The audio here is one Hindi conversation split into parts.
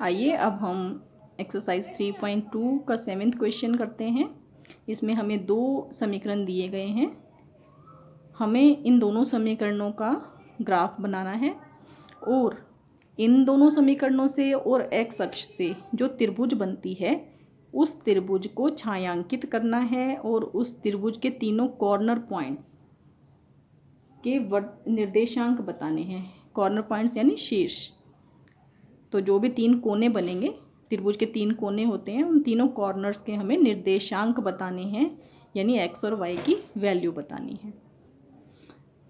आइए अब हम एक्सरसाइज 3.2 का 7th क्वेश्चन करते हैं। इसमें हमें दो समीकरण दिए गए हैं। हमें इन दोनों समीकरणों का ग्राफ बनाना है और इन दोनों समीकरणों से और एक्स अक्ष से जो त्रिभुज बनती है उस त्रिभुज को छायांकित करना है और उस त्रिभुज के तीनों कॉर्नर पॉइंट्स के निर्देशांक बताने हैं। कॉर्नर पॉइंट्स यानी शीर्ष। तो जो भी तीन कोने बनेंगे, त्रिभुज के तीन कोने होते हैं, उन तीनों कॉर्नर्स के हमें निर्देशांक बताने हैं, यानी एक्स और वाई की वैल्यू बतानी है।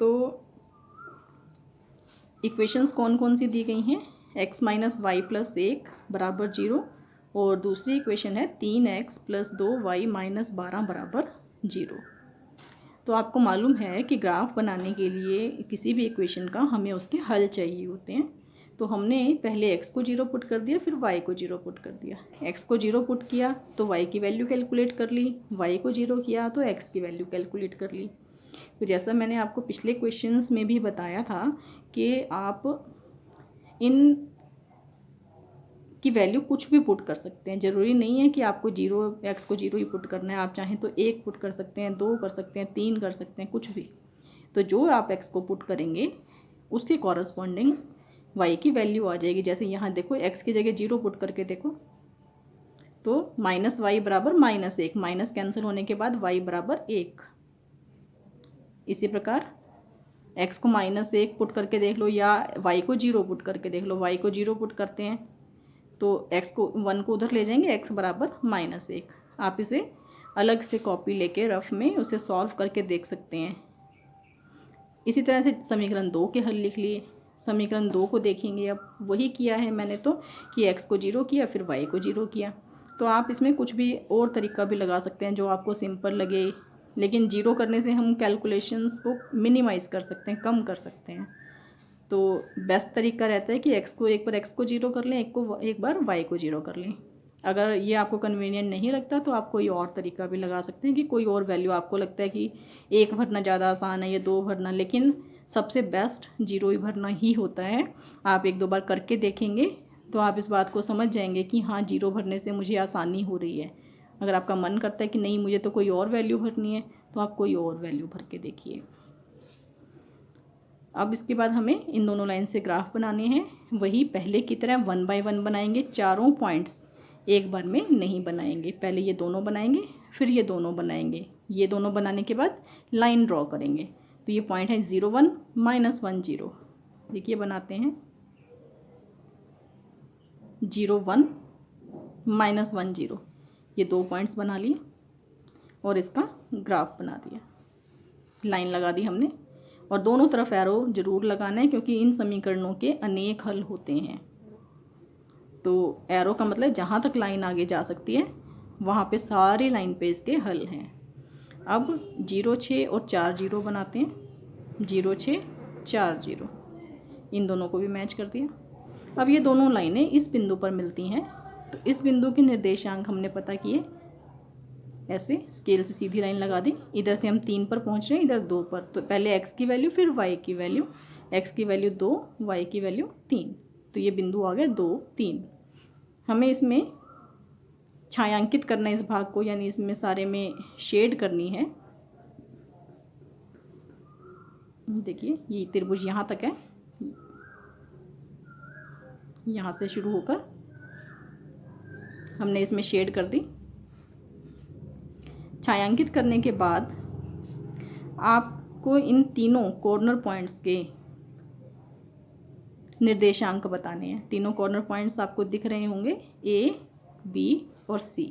तो इक्वेशंस कौन कौन सी दी गई हैं? x माइनस वाई प्लस 1 बराबर 0 और दूसरी इक्वेशन है 3x प्लस 2y माइनस 12 बराबर 0। तो आपको मालूम है कि ग्राफ बनाने के लिए किसी भी इक्वेशन का हमें उसके हल चाहिए होते हैं। तो हमने पहले x को 0 पुट कर दिया, फिर y को 0 पुट कर दिया। x को 0 पुट किया तो y की वैल्यू कैलकुलेट कर ली, y को 0 किया तो x की वैल्यू कैलकुलेट कर ली। तो जैसा मैंने आपको पिछले क्वेश्चंस में भी बताया था कि आप इन की वैल्यू कुछ भी पुट कर सकते हैं। ज़रूरी नहीं है कि आपको 0 x को 0 ही पुट करना है। आप चाहें तो 1 पुट कर सकते हैं, 2 कर सकते हैं, 3 कर सकते हैं, कुछ भी। तो जो आप x को पुट करेंगे उसके कॉरस्पॉन्डिंग y की वैल्यू आ जाएगी। जैसे यहाँ देखो, x की जगह 0 पुट करके देखो तो माइनस वाई बराबर -1, माइनस कैंसिल होने के बाद y बराबर 1। इसी प्रकार x को -1 पुट करके देख लो या y को 0 पुट करके देख लो। y को 0 पुट करते हैं तो x को 1 को उधर ले जाएंगे, x बराबर -1। आप इसे अलग से कॉपी लेके रफ में उसे सॉल्व करके देख सकते हैं। इसी तरह से समीकरण 2 के हल लिख लिए। समीकरण 2 को देखेंगे, अब वही किया है मैंने तो कि x को 0 किया फिर y को 0 किया। तो आप इसमें कुछ भी और तरीका भी लगा सकते हैं जो आपको सिंपल लगे, लेकिन 0 करने से हम कैलकुलेशंस को मिनिमाइज़ कर सकते हैं, कम कर सकते हैं। तो बेस्ट तरीका रहता है कि एक बार x को 0 कर लें, एक बार y को 0 कर लें। अगर ये आपको कन्वीनियंट नहीं लगता तो आप कोई और तरीका भी लगा सकते हैं कि कोई और वैल्यू आपको लगता है कि 1 भरना ज़्यादा आसान है या 2 भरना, लेकिन सबसे बेस्ट 0 ही भरना ही होता है। आप 1-2 बार करके देखेंगे तो आप इस बात को समझ जाएंगे कि हाँ, 0 भरने से मुझे आसानी हो रही है। अगर आपका मन करता है कि नहीं मुझे तो कोई और वैल्यू भरनी है, तो आप कोई और वैल्यू भर के देखिए। अब इसके बाद हमें इन दोनों लाइन से ग्राफ बनाने हैं। वही पहले की तरह 1 बाय 1 बनाएंगे। चारों पॉइंट्स एक बार में नहीं बनाएंगे। पहले ये दोनों बनाएंगे, फिर ये दोनों बनाएंगे। ये दोनों बनाने के बाद लाइन ड्रॉ करेंगे। तो ये पॉइंट है 0 1 -1 0। देखिए बनाते हैं 0 1 -1 0। ये दो पॉइंट्स बना लिए और इसका ग्राफ बना दिया, लाइन लगा दी हमने। और दोनों तरफ एरो जरूर लगाना है क्योंकि इन समीकरणों के अनेक हल होते हैं। तो एरो का मतलब जहाँ तक लाइन आगे जा सकती है वहाँ पे सारी लाइन पे इसके हल हैं। अब 0 6 और 4 0 बनाते हैं। 0 6 4 0, इन दोनों को भी मैच कर दिया। अब ये दोनों लाइनें इस बिंदु पर मिलती हैं, तो इस बिंदु के निर्देशांक हमने पता किए। ऐसे स्केल से सीधी लाइन लगा दी। इधर से हम 3 पर पहुंच रहे हैं, इधर 2 पर। तो पहले x की वैल्यू फिर y की वैल्यू। x की वैल्यू 2, y की वैल्यू 3। तो ये बिंदु आ गया 2 3। हमें इसमें छायांकित करना है इस भाग को, यानी इसमें सारे में शेड करनी है। देखिए ये त्रिभुज यहाँ तक है, यहाँ से शुरू होकर हमने इसमें शेड कर दी। छायांकित करने के बाद आपको इन तीनों कॉर्नर पॉइंट्स के निर्देशांक बताने हैं। तीनों कॉर्नर पॉइंट्स आपको दिख रहे होंगे, A, B और C।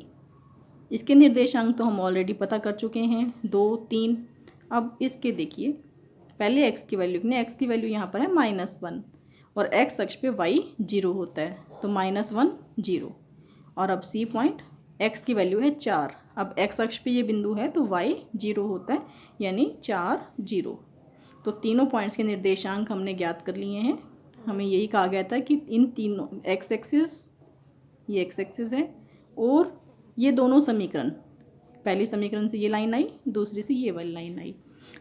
इसके निर्देशांक तो हम ऑलरेडी पता कर चुके हैं, 2 3। अब इसके देखिए, पहले x की वैल्यू ने, x की वैल्यू यहाँ पर है -1 और x अक्ष पे y 0 होता है, तो -1 0। और अब C पॉइंट, x की वैल्यू है 4। अब x अक्ष पे ये बिंदु है तो y 0 होता है, यानी 4 0। तो तीनों पॉइंट्स के निर्देशांक हमने ज्ञात कर लिए हैं। हमें यही कहा गया था कि इन तीनों x एक्सिस, ये x एक्सिस है और ये दोनों समीकरण, पहली समीकरण से ये लाइन आई, दूसरी से ये वाली लाइन आई।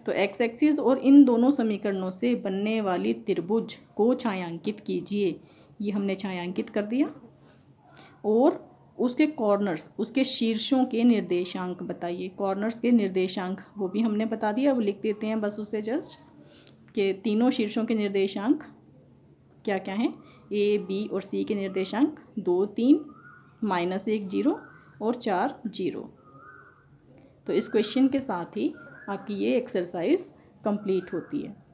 तो x एक्सिस और इन दोनों समीकरणों से बनने वाली त्रिभुज को छायांकित कीजिए। ये हमने छायांकित कर दिया। और उसके कॉर्नर्स, उसके शीर्षों के निर्देशांक बताइए। कॉर्नर्स के निर्देशांक वो भी हमने बता दिया, अब लिख देते हैं बस उसे जस्ट, कि तीनों शीर्षों के निर्देशांक क्या क्या हैं। ए, बी और सी के निर्देशांक 2, 3, -1, 0 और 4, 0। तो इस क्वेश्चन के साथ ही आपकी ये एक्सरसाइज कंप्लीट होती है।